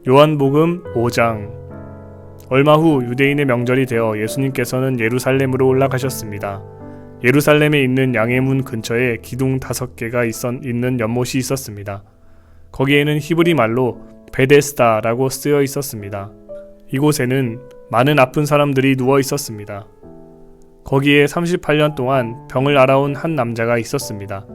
요한복음 5장. 얼마 후 유대인의 명절이 되어 예수님께서는 예루살렘으로 올라가셨습니다. 예루살렘에 있는 양의 문 근처에 기둥 5개가 있는 연못이 있었습니다. 거기에는 히브리 말로 베데스다라고 쓰여 있었습니다. 이곳에는 많은 아픈 사람들이 누워 있었습니다. 거기에 38년 동안 병을 앓아온 한 남자가 있었습니다.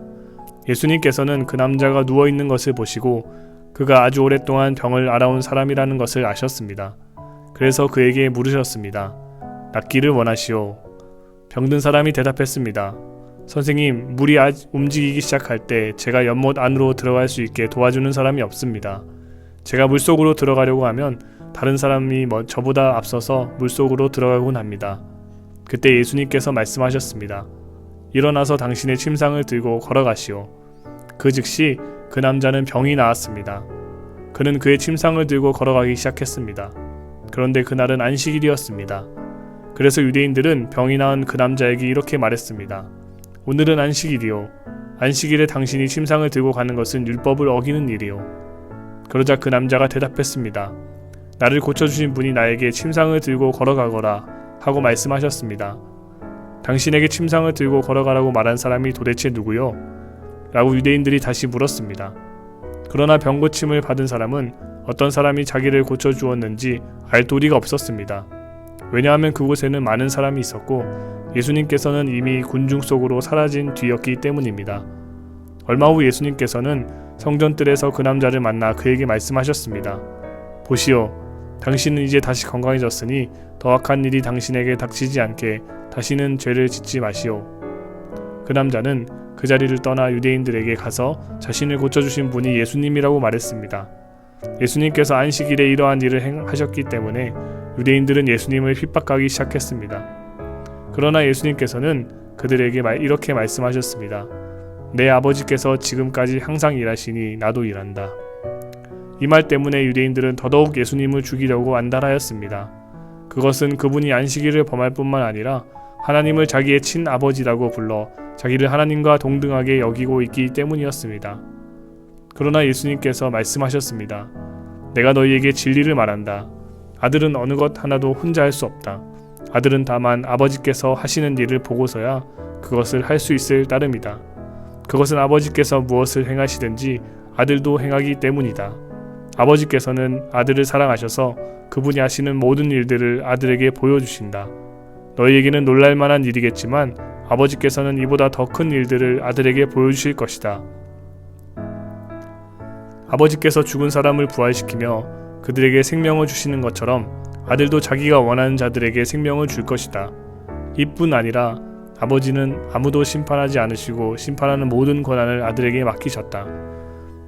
예수님께서는 그 남자가 누워 있는 것을 보시고 그가 아주 오랫동안 병을 앓아온 사람이라는 것을 아셨습니다. 그래서 그에게 물으셨습니다. 낫기를 원하시오? 병든 사람이 대답했습니다. 선생님, 물이 움직이기 시작할 때 제가 연못 안으로 들어갈 수 있게 도와주는 사람이 없습니다. 제가 물속으로 들어가려고 하면 다른 사람이 저보다 앞서서 물속으로 들어가곤 합니다. 그때 예수님께서 말씀하셨습니다. 일어나서 당신의 침상을 들고 걸어가시오. 그 즉시 그 남자는 병이 나았습니다. 그는 그의 침상을 들고 걸어가기 시작했습니다. 그런데 그날은 안식일이었습니다. 그래서 유대인들은 병이 나은 그 남자에게 이렇게 말했습니다. 오늘은 안식일이요. 안식일에 당신이 침상을 들고 가는 것은 율법을 어기는 일이요. 그러자 그 남자가 대답했습니다. 나를 고쳐주신 분이 나에게 침상을 들고 걸어가거라 하고 말씀하셨습니다. 당신에게 침상을 들고 걸어가라고 말한 사람이 도대체 누구요? 라고 유대인들이 다시 물었습니다. 그러나 병고침을 받은 사람은 어떤 사람이 자기를 고쳐주었는지 알 도리가 없었습니다. 왜냐하면 그곳에는 많은 사람이 있었고 예수님께서는 이미 군중 속으로 사라진 뒤였기 때문입니다. 얼마 후 예수님께서는 성전뜰에서 그 남자를 만나 그에게 말씀하셨습니다. 보시오, 당신은 이제 다시 건강해졌으니 더 악한 일이 당신에게 닥치지 않게 다시는 죄를 짓지 마시오. 그 남자는 그 자리를 떠나 유대인들에게 가서 자신을 고쳐주신 분이 예수님이라고 말했습니다. 예수님께서 안식일에 이러한 일을 하셨기 때문에 유대인들은 예수님을 핍박하기 시작했습니다. 그러나 예수님께서는 그들에게 이렇게 말씀하셨습니다. 내 아버지께서 지금까지 항상 일하시니 나도 일한다. 이 말 때문에 유대인들은 더더욱 예수님을 죽이려고 안달하였습니다. 그것은 그분이 안식일을 범할 뿐만 아니라 하나님을 자기의 친아버지라고 불러 자기를 하나님과 동등하게 여기고 있기 때문이었습니다. 그러나 예수님께서 말씀하셨습니다. 내가 너희에게 진리를 말한다. 아들은 어느 것 하나도 혼자 할 수 없다. 아들은 다만 아버지께서 하시는 일을 보고서야 그것을 할 수 있을 따름이다. 그것은 아버지께서 무엇을 행하시든지 아들도 행하기 때문이다. 아버지께서는 아들을 사랑하셔서 그분이 하시는 모든 일들을 아들에게 보여주신다. 너희에게는 놀랄만한 일이겠지만 아버지께서는 이보다 더 큰 일들을 아들에게 보여주실 것이다. 아버지께서 죽은 사람을 부활시키며 그들에게 생명을 주시는 것처럼 아들도 자기가 원하는 자들에게 생명을 줄 것이다. 이뿐 아니라 아버지는 아무도 심판하지 않으시고 심판하는 모든 권한을 아들에게 맡기셨다.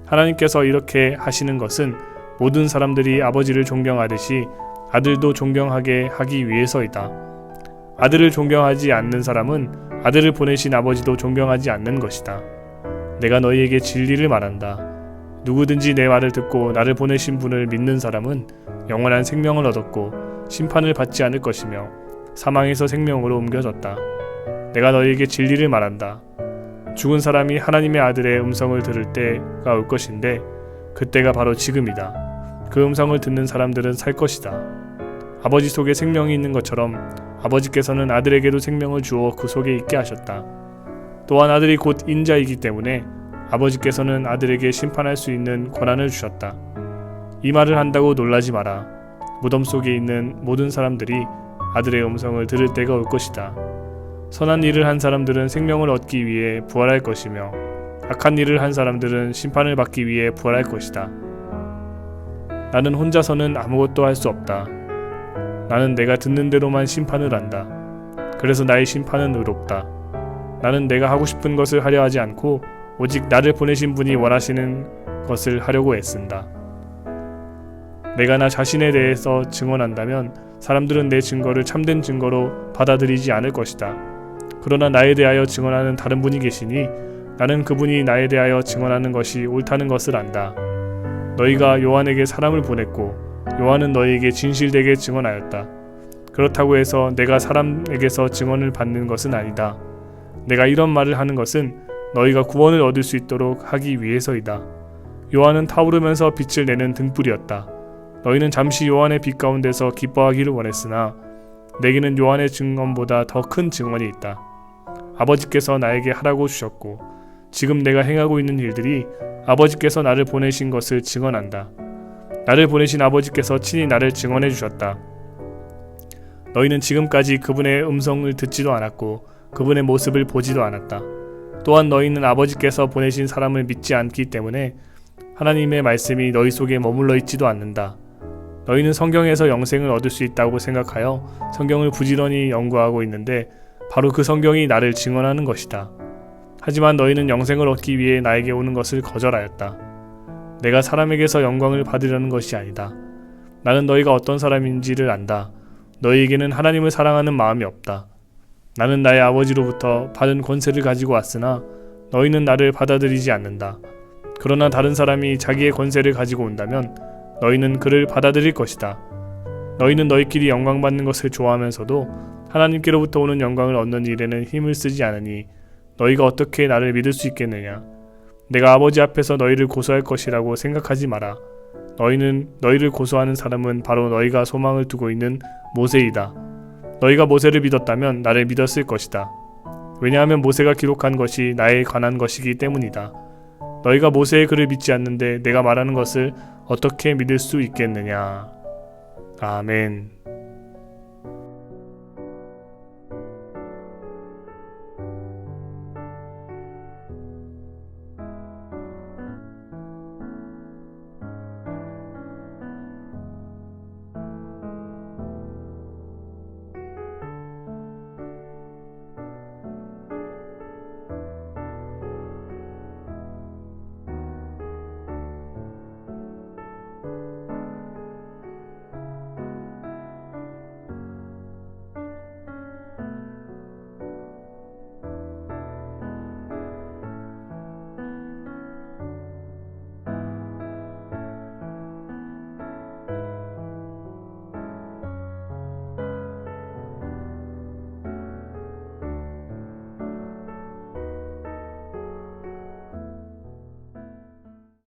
하나님께서 이렇게 하시는 것은 모든 사람들이 아버지를 존경하듯이 아들도 존경하게 하기 위해서이다. 아들을 존경하지 않는 사람은 아들을 보내신 아버지도 존경하지 않는 것이다. 내가 너희에게 진리를 말한다. 누구든지 내 말을 듣고 나를 보내신 분을 믿는 사람은 영원한 생명을 얻었고 심판을 받지 않을 것이며 사망에서 생명으로 옮겨졌다. 내가 너희에게 진리를 말한다. 죽은 사람이 하나님의 아들의 음성을 들을 때가 올 것인데 그때가 바로 지금이다. 그 음성을 듣는 사람들은 살 것이다. 아버지 속에 생명이 있는 것처럼 아버지께서는 아들에게도 생명을 주어 그 속에 있게 하셨다. 또한 아들이 곧 인자이기 때문에 아버지께서는 아들에게 심판할 수 있는 권한을 주셨다. 이 말을 한다고 놀라지 마라. 무덤 속에 있는 모든 사람들이 아들의 음성을 들을 때가 올 것이다. 선한 일을 한 사람들은 생명을 얻기 위해 부활할 것이며 악한 일을 한 사람들은 심판을 받기 위해 부활할 것이다. 나는 혼자서는 아무것도 할 수 없다. 나는 내가 듣는 대로만 심판을 한다. 그래서 나의 심판은 의롭다. 나는 내가 하고 싶은 것을 하려 하지 않고 오직 나를 보내신 분이 원하시는 것을 하려고 애쓴다. 내가 나 자신에 대해서 증언한다면 사람들은 내 증거를 참된 증거로 받아들이지 않을 것이다. 그러나 나에 대하여 증언하는 다른 분이 계시니 나는 그분이 나에 대하여 증언하는 것이 옳다는 것을 안다. 너희가 요한에게 사람을 보냈고 요한은 너희에게 진실되게 증언하였다. 그렇다고 해서 내가 사람에게서 증언을 받는 것은 아니다. 내가 이런 말을 하는 것은 너희가 구원을 얻을 수 있도록 하기 위해서이다. 요한은 타오르면서 빛을 내는 등불이었다. 너희는 잠시 요한의 빛 가운데서 기뻐하기를 원했으나 내게는 요한의 증언보다 더 큰 증언이 있다. 아버지께서 나에게 하라고 주셨고 지금 내가 행하고 있는 일들이 아버지께서 나를 보내신 것을 증언한다. 나를 보내신 아버지께서 친히 나를 증언해 주셨다. 너희는 지금까지 그분의 음성을 듣지도 않았고 그분의 모습을 보지도 않았다. 또한 너희는 아버지께서 보내신 사람을 믿지 않기 때문에 하나님의 말씀이 너희 속에 머물러 있지도 않는다. 너희는 성경에서 영생을 얻을 수 있다고 생각하여 성경을 부지런히 연구하고 있는데 바로 그 성경이 나를 증언하는 것이다. 하지만 너희는 영생을 얻기 위해 나에게 오는 것을 거절하였다. 내가 사람에게서 영광을 받으려는 것이 아니다. 나는 너희가 어떤 사람인지를 안다. 너희에게는 하나님을 사랑하는 마음이 없다. 나는 나의 아버지로부터 받은 권세를 가지고 왔으나 너희는 나를 받아들이지 않는다. 그러나 다른 사람이 자기의 권세를 가지고 온다면 너희는 그를 받아들일 것이다. 너희는 너희끼리 영광받는 것을 좋아하면서도 하나님께로부터 오는 영광을 얻는 일에는 힘을 쓰지 않으니 너희가 어떻게 나를 믿을 수 있겠느냐. 내가 아버지 앞에서 너희를 고소할 것이라고 생각하지 마라. 너희를 고소하는 사람은 바로 너희가 소망을 두고 있는 모세이다. 너희가 모세를 믿었다면 나를 믿었을 것이다. 왜냐하면 모세가 기록한 것이 나에 관한 것이기 때문이다. 너희가 모세의 글을 믿지 않는데 내가 말하는 것을 어떻게 믿을 수 있겠느냐. 아멘.